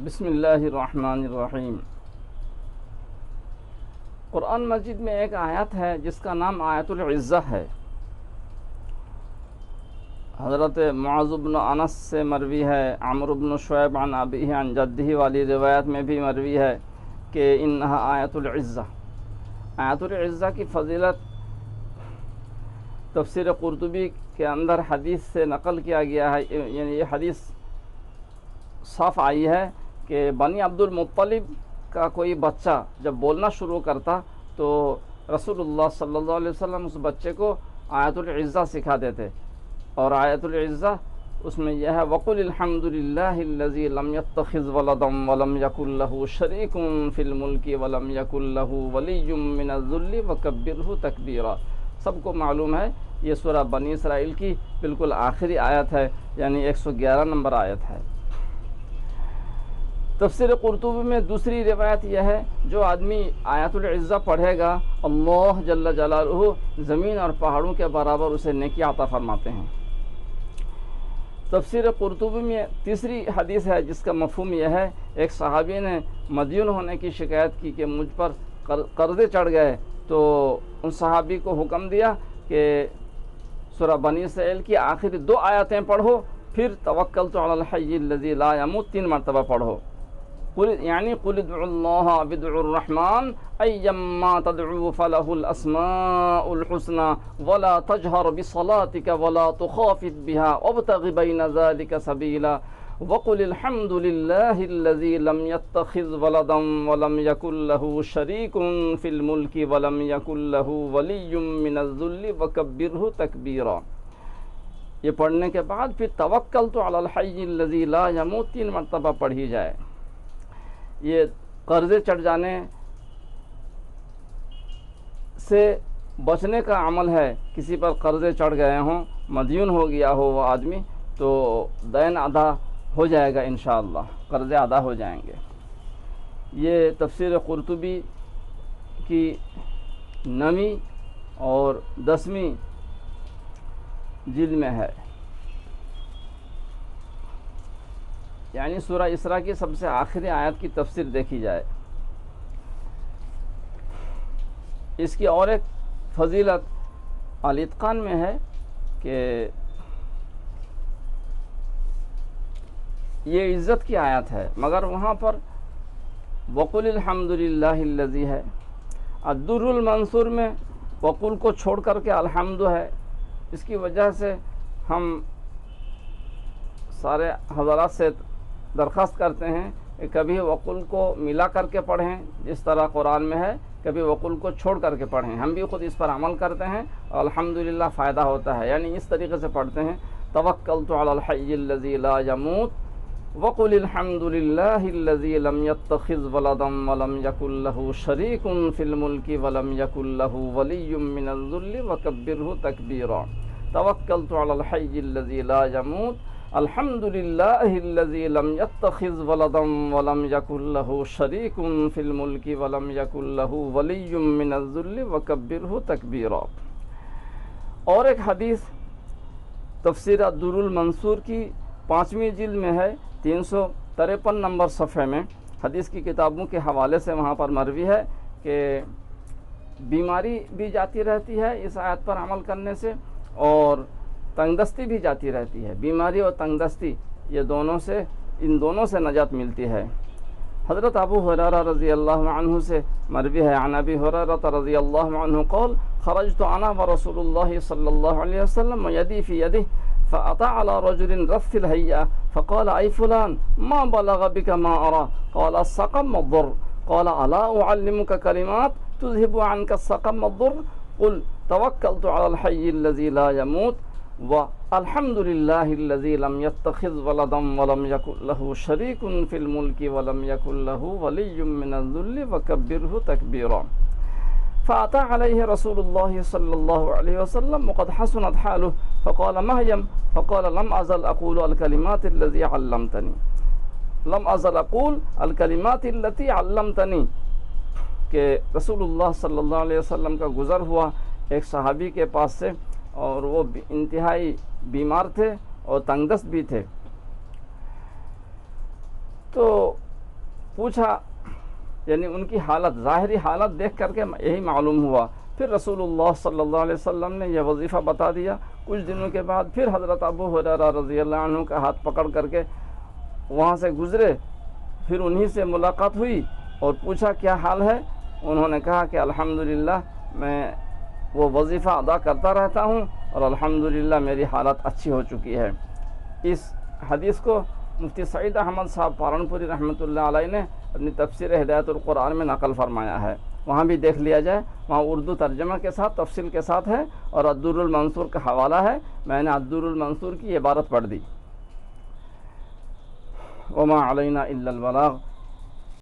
بسم اللہ الرحمن الرحیم۔ قرآن مجید میں ایک آیت ہے جس کا نام آیت العزہ ہے۔ حضرت معاذ بن انس سے مروی ہے، عمرو بن شعیب عن ابیہ عن جدہ والی روایت میں بھی مروی ہے کہ انہا آیت العزہ۔ آیت العزہ کی فضیلت تفسیر قرطبی کے اندر حدیث سے نقل کیا گیا ہے، یعنی یہ حدیث صاف آئی ہے کہ بنی عبد المطلب کا کوئی بچہ جب بولنا شروع کرتا تو رسول اللہ صلی اللہ علیہ وسلم اس بچے کو آیت العزہ سکھا دیتے، اور آیت العزہ اس میں یہ ہے وَقُلِ الْحَمْدُ لِلَّهِ الَّذِي لَمْ يَتَّخِذْ وَلَدًا وَلَمْ يَكُنْ لَهُ شَرِيكٌ فِي الْمُلْكِ وَلَمْ يَكُنْ لَهُ وَلِيٌّ مِّنَ الذُّلِّ وَكَبِّرْهُ تَكْبِيرًا۔ سب کو معلوم ہے یہ سورہ بنی اسرائیل کی بالکل آخری آیت ہے، یعنی 111 نمبر آیت ہے۔ تفسیر قرطبی میں دوسری روایت یہ ہے جو آدمی آیت العزہ پڑھے گا اللہ جل جلالہ زمین اور پہاڑوں کے برابر اسے نیکی عطا فرماتے ہیں۔ تفسیر قرطبی میں تیسری حدیث ہے جس کا مفہوم یہ ہے، ایک صحابی نے مدیون ہونے کی شکایت کی کہ مجھ پر قرضے چڑھ گئے، تو ان صحابی کو حکم دیا کہ سورہ بنی اسرائیل کی آخری 2 آیتیں پڑھو، پھر توکلت علی الحی الذی لا یموت 3 مرتبہ پڑھو، یعنی قل ادعوا اللہ او ادعوا الرحمن ایما تدعوا فلہ الاسماء الحسنى ولا تجہر بصلاتک ولا تخافت بها وابتغ بین ذلک سبیلا وقل الحمد للہ الذی لم يتخذ ولدا ولم یکن له شریک فی الملک ولم یکن له ولی من الذل وکبرہ تکبیرا۔ یہ پڑھنے کے بعد پھر توکلت علی الحی الذی لا یموت 3 مرتبہ پڑھی جائے۔ یہ قرضے چڑھ جانے سے بچنے کا عمل ہے۔ کسی پر قرضے چڑھ گئے ہوں، مدیون ہو گیا ہو وہ آدمی، تو دین ادا ہو جائے گا انشاءاللہ، قرضے ادا ہو جائیں گے۔ یہ تفسیر قرطبی کی 9ویں اور 10ویں جلد میں ہے، یعنی سورہ اسراء کی سب سے آخری آیت کی تفسیر دیکھی جائے۔ اس کی اور ایک فضیلت الاتقان میں ہے کہ یہ عزت کی آیت ہے، مگر وہاں پر وقل الحمد للہ الذی ہے۔ الدر المنصور میں وقل کو چھوڑ کر کے الحمد ہے۔ اس کی وجہ سے ہم سارے حضرات سے درخواست کرتے ہیں کہ کبھی وقل کو ملا کر کے پڑھیں جس طرح قرآن میں ہے، کبھی وقل کو چھوڑ کر کے پڑھیں۔ ہم بھی خود اس پر عمل کرتے ہیں اور الحمدللہ فائدہ ہوتا ہے، یعنی اس طریقے سے پڑھتے ہیں توکلت علی الحی الذی لا یموت وقل الحمد للہ الذی لم یتخذ ولدا ولم یکن له شریک فی الملک ولم یکن له ولی من الذل وکبرہ تکبیرا۔ توکلت علی الحی الذی لا یموت الحمد للہ الذی لم یتخذ ولدا ولم یکن له شریک فی الملک ولم یکن له ولی من الذل وکبرہ تکبیرا۔ اور ایک حدیث تفسیر الدر المنصور کی 5ویں جلد میں ہے، 353 نمبر صفحے میں، حدیث کی کتابوں کے حوالے سے وہاں پر مروی ہے کہ بیماری بھی جاتی رہتی ہے اس آیت پر عمل کرنے سے، اور تنگدستی بھی جاتی رہتی ہے۔ بیماری اور تنگدستی یہ ان دونوں سے نجات ملتی ہے۔ حضرت ابو ہریرہ رضی اللہ عنہ سے مروی ہے، عن ابی ہریرہ رضی اللہ عنہ قال خرجت انا ورسول اللہ صلی اللہ علیہ وسلم یدی فی یدہ فأتى على رجل رث الهيئة فقال أي فلان ما بلغ بك ما أرى قال السقم والضر قال ألا أعلمك كلمات تذهب عنك السقم والضر قل توكلت على الحي الذي لا يموت والحمد لله الذي لم يتخذ ولدا ولم يكن له شريك في الملك ولم يكن له ولي من الذل وكبره تكبيرا۔ فأتى عليه رسول الله صلى الله عليه وسلم وقد حسنت حاله فقال مهيم فقال لم أزل أقول الكلمات التي علمتني کہ رسول اللہ صلی اللہ علیہ وسلم کا گزر ہوا ایک صحابی کے پاس سے، اور وہ انتہائی بیمار تھے اور تنگدست بھی تھے، تو پوچھا، یعنی ان کی حالت، ظاہری حالت دیکھ کر کے یہی معلوم ہوا۔ پھر رسول اللہ صلی اللہ علیہ وسلم نے یہ وظیفہ بتا دیا۔ کچھ دنوں کے بعد پھر حضرت ابو ہریرہ رضی اللہ عنہ کا ہاتھ پکڑ کر کے وہاں سے گزرے، پھر انہی سے ملاقات ہوئی اور پوچھا کیا حال ہے؟ انہوں نے کہا کہ الحمدللہ میں وہ وظیفہ ادا کرتا رہتا ہوں اور الحمدللہ میری حالت اچھی ہو چکی ہے۔ اس حدیث کو مفتی سعید احمد صاحب پالنپوری رحمۃ اللہ علیہ نے اپنی تفسیر ہدایت القرآن میں نقل فرمایا ہے، وہاں بھی دیکھ لیا جائے، وہاں اردو ترجمہ کے ساتھ تفصیل کے ساتھ ہے اور الدر المنصور کا حوالہ ہے۔ میں نے الدر المنصور کی عبارت پڑھ دی۔ وما علینا الا البلاغ۔